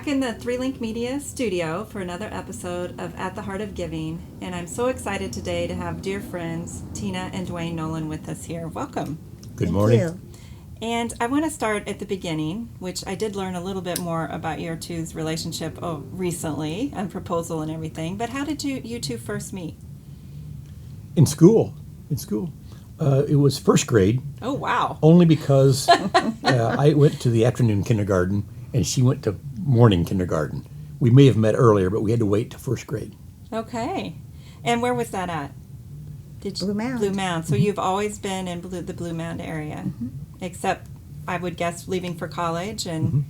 back in the 3Link Media studio for another episode of At the Heart of Giving, and I'm so excited today to have dear friends Tina and Duane Noland with us here. Welcome. Good morning. Thank you. And I want to start at the beginning, which I did learn a little bit more about your two's relationship recently, and proposal and everything. But how did you two first meet? In school. It was first grade. Oh, wow. Only because I went to the afternoon kindergarten and she went to morning kindergarten. We may have met earlier, but we had to wait to first grade. Okay. And where was that at? Blue Mound. Blue Mound. So you've always been in the Blue Mound area, except I would guess leaving for college and.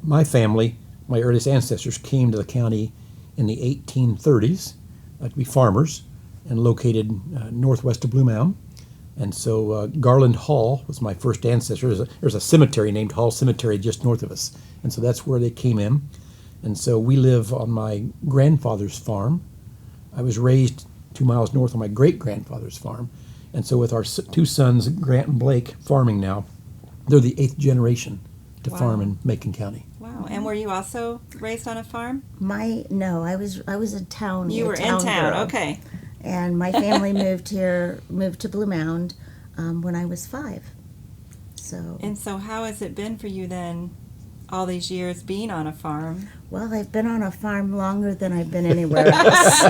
My family, my earliest ancestors, came to the county in the 1830s to be farmers and located northwest of Blue Mound. And so Garland Hall was my first ancestor. There's a cemetery named Hall Cemetery just north of us. And so that's where they came in. And so we live on my grandfather's farm. I was raised 2 miles north on my great-grandfather's farm. And so with our two sons, Grant and Blake, farming now, they're the 8th generation to farm in Macon County. Wow. And were you also raised on a farm? No, I was a town. You were in town, okay. And my family moved to Blue Mound when I was 5. And so how has it been for you then, all these years being on a farm? Well, I've been on a farm longer than I've been anywhere else.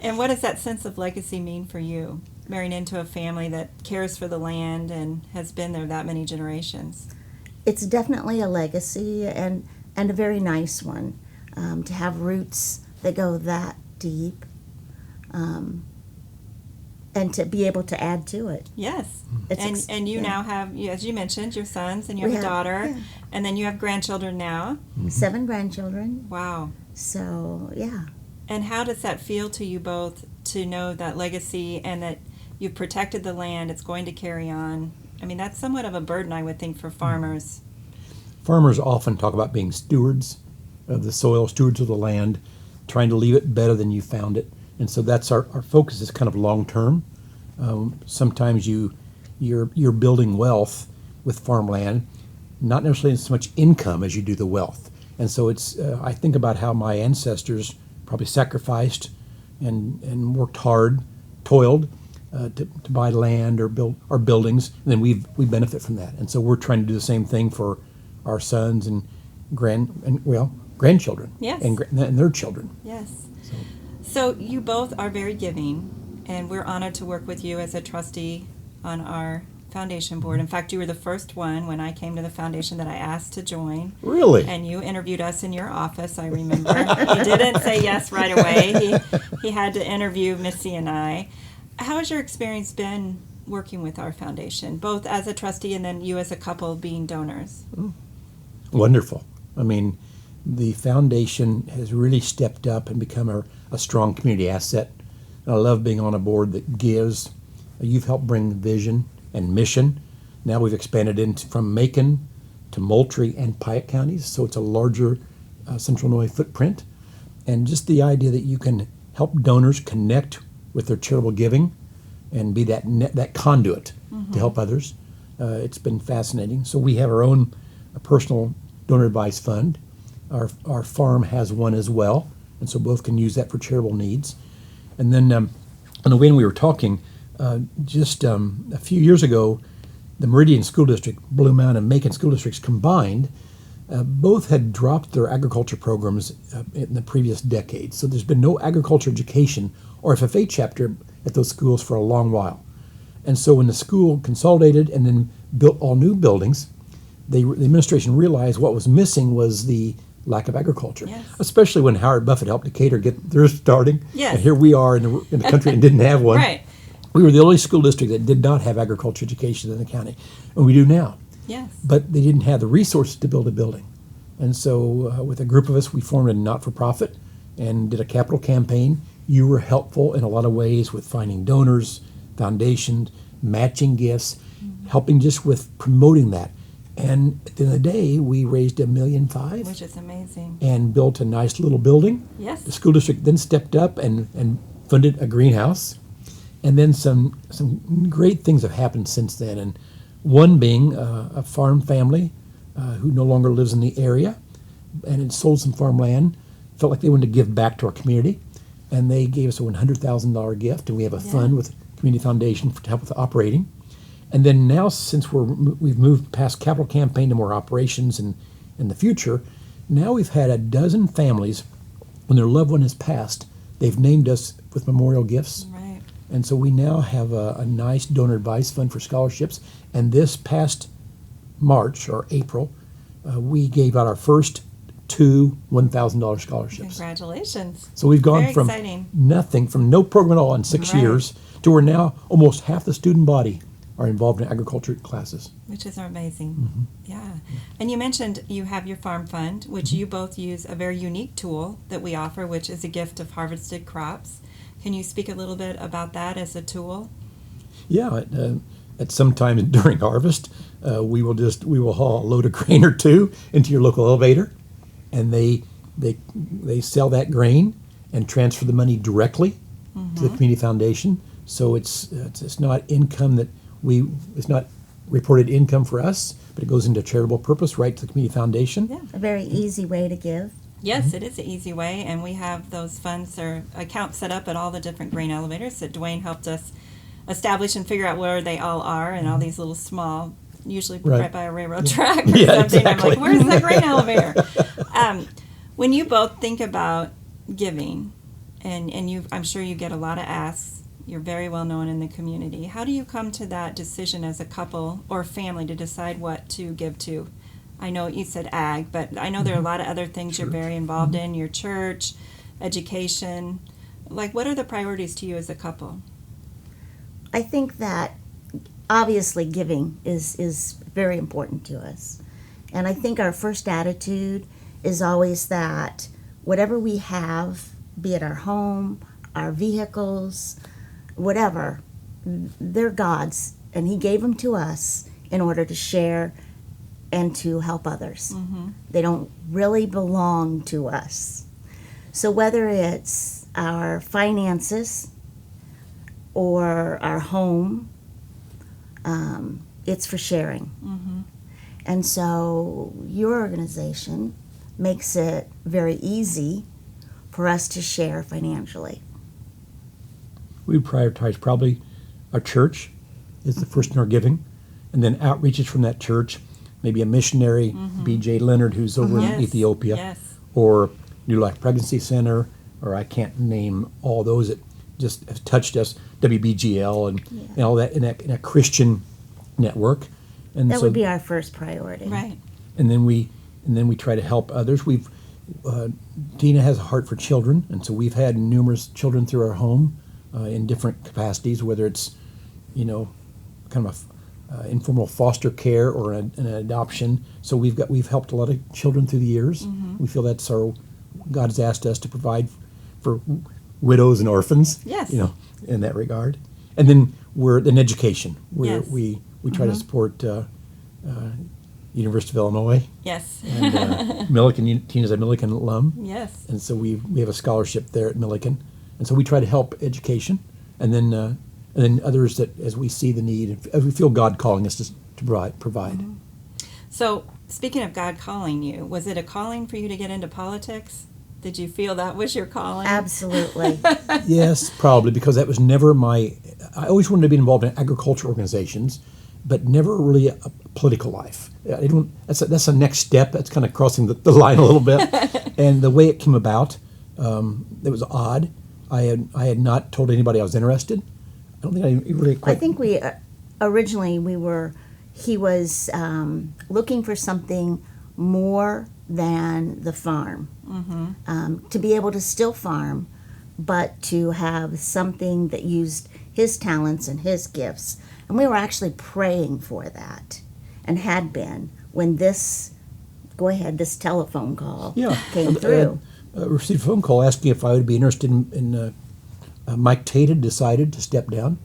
And what does that sense of legacy mean for you, marrying into a family that cares for the land and has been there that many generations? It's definitely a legacy and a very nice one, to have roots that go that deep. And to be able to add to it. Yes. And you now have, as you mentioned, your sons and you have a daughter, and then you have grandchildren now. 7 grandchildren. Wow. So, yeah. And how does that feel to you both to know that legacy and that you've protected the land, it's going to carry on? I mean, that's somewhat of a burden, I would think, for farmers. Farmers often talk about being stewards of the soil, stewards of the land, trying to leave it better than you found it. And so that's our focus is kind of long term. Sometimes you're building wealth with farmland, not necessarily so much income as you do the wealth. And so it's I think about how my ancestors probably sacrificed and worked hard, toiled to buy land or build our buildings, and then we benefit from that. And so we're trying to do the same thing for our sons and grandchildren. Yes. And their children. Yes. So you both are very giving, and we're honored to work with you as a trustee on our foundation board. In fact, you were the first one when I came to the foundation that I asked to join. Really? And you interviewed us in your office, I remember. He didn't say yes right away. He had to interview Missy and I. How has your experience been working with our foundation, both as a trustee and then you as a couple being donors? Wonderful. I mean, the foundation has really stepped up and become a strong community asset. And I love being on a board that gives. You've helped bring vision and mission. Now we've expanded from Macon to Moultrie and Piatt Counties, so it's a larger Central Illinois footprint. And just the idea that you can help donors connect with their charitable giving and be that conduit to help others, it's been fascinating. So we have our own personal donor advice fund. Our farm has one as well, and so both can use that for charitable needs. And then on the way we were talking, just a few years ago, the Meridian School District, Blue Mound and Macon School Districts combined, both had dropped their agriculture programs in the previous decade. So there's been no agriculture education or FFA chapter at those schools for a long while. And so when the school consolidated and then built all new buildings, the administration realized what was missing was the lack of agriculture, especially when Howard Buffett helped Decatur get theirs starting. Yes. And here we are in the country and didn't have one. Right. We were the only school district that did not have agriculture education in the county, and we do now. Yes. But they didn't have the resources to build a building. And so with a group of us, we formed a not-for-profit and did a capital campaign. You were helpful in a lot of ways with finding donors, foundations, matching gifts, helping just with promoting that. And at the end of the day, we raised $1.5 million. Which is amazing. And built a nice little building. Yes. The school district then stepped up and funded a greenhouse. And then some great things have happened since then. And one being a farm family who no longer lives in the area and had sold some farmland, felt like they wanted to give back to our community, and they gave us a $100,000 gift, and we have a fund with Community Foundation to help with the operating. And then now, since we've moved past capital campaign to more operations and in the future, now we've had a dozen families, when their loved one has passed, they've named us with memorial gifts. Right. And so we now have a nice donor advice fund for scholarships. And this past March or April, we gave out our first 2 $1,000 scholarships. Congratulations. So we've gone Very from exciting. nothing, from no program at all in 6 Right. years, to where now almost half the student body are involved in agriculture classes. Which is amazing. Yeah. And you mentioned you have your farm fund, which you both use a very unique tool that we offer, which is a gift of harvested crops. Can you speak a little bit about that as a tool? Yeah, at some time during harvest, we will haul a load of grain or two into your local elevator, and they sell that grain and transfer the money directly to the community foundation. So it's not income it's not reported income for us, but it goes into charitable purpose right to the community foundation. Yeah. A very easy way to give. Yes, it is an easy way, and we have those funds or accounts set up at all the different grain elevators that Duane helped us establish and figure out where they all are, and all these little small, usually right by a railroad track or Yeah, something. exactly. I'm like, where's the grain elevator? When you both think about giving, and I'm sure you get a lot of asks, you're very well known in the community. How do you come to that decision as a couple or family to decide what to give to? I know you said ag, but I know there are a lot of other things you're very involved in, your church, education. Like, what are the priorities to you as a couple? I think that obviously giving is very important to us. And I think our first attitude is always that whatever we have, be it our home, our vehicles, whatever, they're God's, and He gave them to us in order to share and to help others. They don't really belong to us. So whether it's our finances or our home, it's for sharing. And so your organization makes it very easy for us to share financially. We prioritize probably our church is the first in our giving, and then outreaches from that church, maybe a missionary, B.J. Leonard, who's over in Ethiopia, Yes. or New Life Pregnancy Center, or I can't name all those that just have touched us, WBGL and all that in a Christian network. And That would be our first priority. Right. and then we try to help others. Tina has a heart for children, and so we've had numerous children through our home in different capacities, whether it's kind of a informal foster care or an adoption. So we've helped a lot of children through the years. We feel that's God has asked us to provide for widows and orphans. Yes. In that regard. And then we're in education, where Yes. we try to support University of Illinois. Yes. And Millikan, Tina's a Millikan alum. Yes. And so we have a scholarship there at Millikan. And so we try to help education, and then others that as we see the need, as we feel God calling us to provide. So, speaking of God calling you, was it a calling for you to get into politics? Did you feel that was your calling? Absolutely. Yes, probably, because that was never I always wanted to be involved in agriculture organizations, but never really a political life. That's a next step. That's kind of crossing the line a little bit. And the way it came about, it was odd. I had not told anybody I was interested. I don't think I really quite. I think we originally he was looking for something more than the farm, to be able to still farm, but to have something that used his talents and his gifts. And we were actually praying for that, and had been when this telephone call came through. Received a phone call asking if I would be interested in Mike Tate had decided to step down,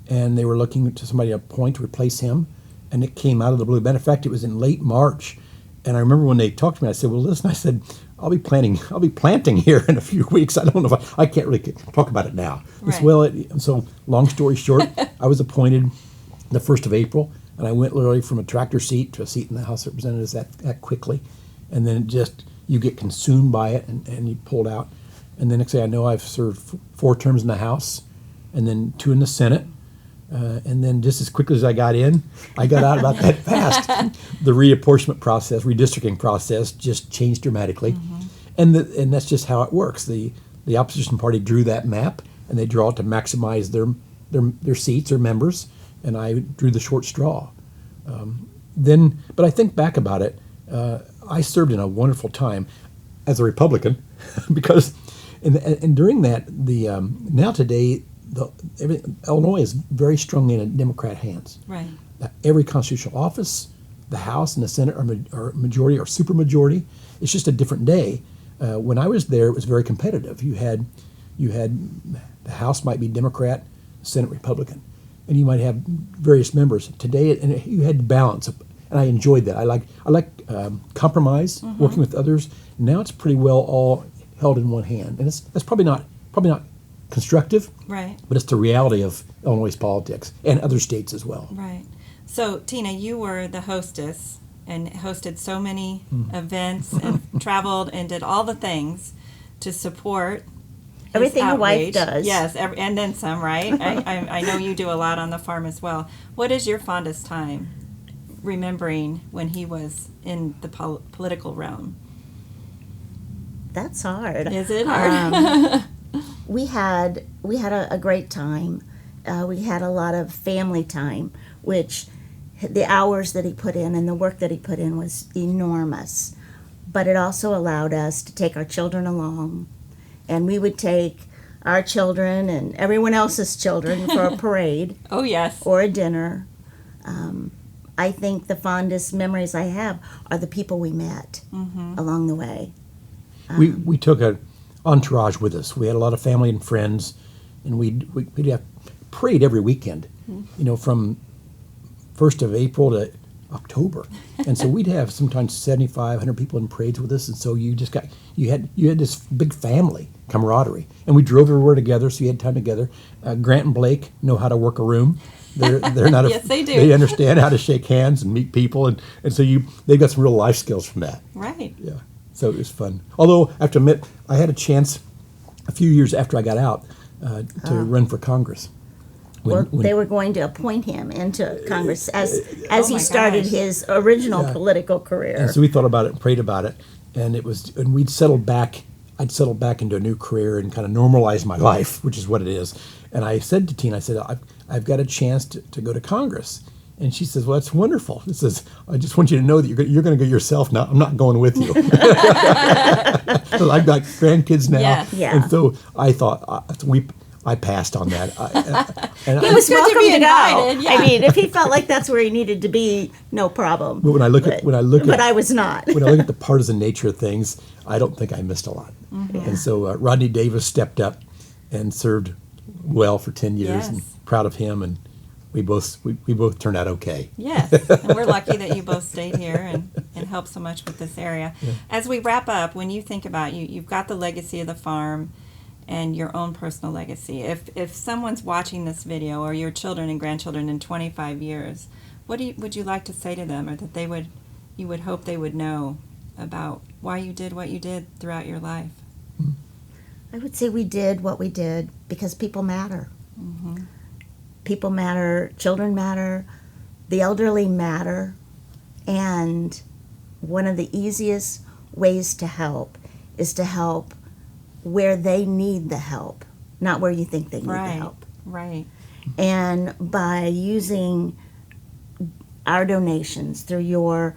and they were looking to somebody to appoint to replace him, and it came out of the blue. Matter of fact, it was in late March, and I remember when they talked to me, I said, "Well, listen," I said, I'll be planting here in a few weeks. I don't know if I can't really talk about it now." Right. So long story short, I was appointed the 1st of April. And I went literally from a tractor seat to a seat in the House of Representatives that quickly. And then you get consumed by it and you pulled out. And the next thing I know, I've served 4 terms in the House and then 2 in the Senate. And then just as quickly as I got in, I got out about that fast. The reapportionment process, redistricting process just changed dramatically. And that's just how it works. The opposition party drew that map, and they draw it to maximize their seats or members, and I drew the short straw. But I think back about it, I served in a wonderful time as a Republican because, and during that, now today, Illinois is very strongly in Democrat hands. Right. Every constitutional office, the House and the Senate are majority or supermajority. It's just a different day. When I was there, it was very competitive. You had the House might be Democrat, Senate Republican, and you might have various members. Today, and you had balance, and I enjoyed that. I like compromise, working with others. Now it's pretty well all held in one hand, and that's probably not constructive, right? But it's the reality of Illinois politics and other states as well. Right. So, Tina, you were the hostess and hosted so many events and traveled and did all the things to support everything a wife outreach. does. Yes, and then some, right? I know you do a lot on the farm as well. What is your fondest time remembering when he was in the political realm? That's hard. Is it hard? We had a great time. We had a lot of family time, which the hours that he put in and the work that he put in was enormous. But it also allowed us to take our children along, and we would take our children and everyone else's children for a parade. Oh, yes. Or a dinner. I think the fondest memories I have are the people we met along the way. We took an entourage with us. We had a lot of family and friends, and we'd have parade every weekend, from 1st of April to October. And so we'd have sometimes 7,500 people in parades with us, and so you had this big family camaraderie. And we drove everywhere together, so you had time together. Grant and Blake know how to work a room. They're not yes, they do. They understand how to shake hands and meet people, and so they've got some real life skills from that. Right. Yeah. So it was fun. Although I have to admit, I had a chance a few years after I got out to run for Congress. When they were going to appoint him into Congress as he my started gosh. his original political career. And so we thought about it and prayed about it, and we'd settled back. I'd settled back into a new career and kind of normalized my life, which is what it is. And I said to Tina, I said, I've got a chance to go to Congress. And she says, well, that's wonderful. It says, I just want you to know that you're going to go yourself now. I'm not going with you. So I've got grandkids now. Yes. Yeah. And so I thought, I passed on that. He was good to welcome be to invited, go. yeah. I mean, if he felt like that's where he needed to be, no problem. But when I look at but I was not. when I look at the partisan nature of things, I don't think I missed a lot. And so Rodney Davis stepped up and served well for 10 years, Yes. and proud of him. And we both turned out okay. Yes, and we're lucky that you both stayed here and helped so much with this area. Yeah. As we wrap up, when you think about you've got the legacy of the farm and your own personal legacy. If someone's watching this video, or your children and grandchildren in 25 years, what would you like to say to them, or that you would hope they would know about why you did what you did throughout your life? I would say we did what we did because people matter. People matter, children matter, the elderly matter, and one of the easiest ways to help is to help where they need the help, not where you think they need the help. Right. And by using our donations through your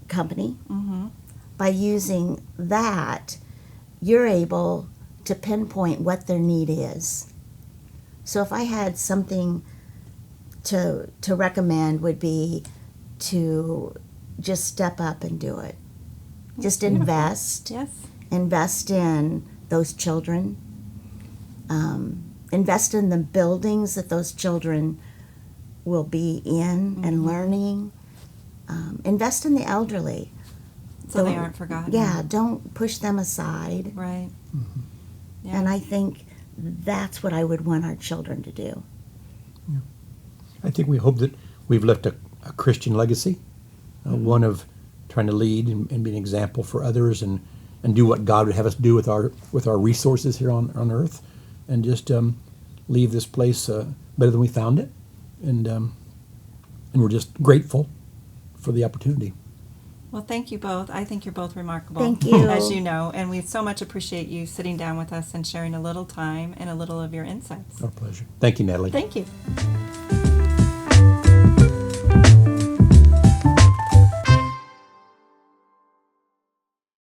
company, by using that, you're able to pinpoint what their need is. So if I had something to recommend, would be to just step up and do it. Just invest. Yes. Invest in those children. Invest in the buildings that those children will be in and learning. Invest in the elderly. So they aren't forgotten. Yeah, don't push them aside. Right. Yeah. And I think that's what I would want our children to do. I think we hope that we've left a Christian legacy, one of trying to lead and be an example for others, and do what God would have us do with our resources here on earth, and just leave this place better than we found it, and we're just grateful for the opportunity. Well, thank you both. I think you're both remarkable. Thank you. As you know, and we so much appreciate you sitting down with us and sharing a little time and a little of your insights. Our pleasure. Thank you, Natalie. Thank you.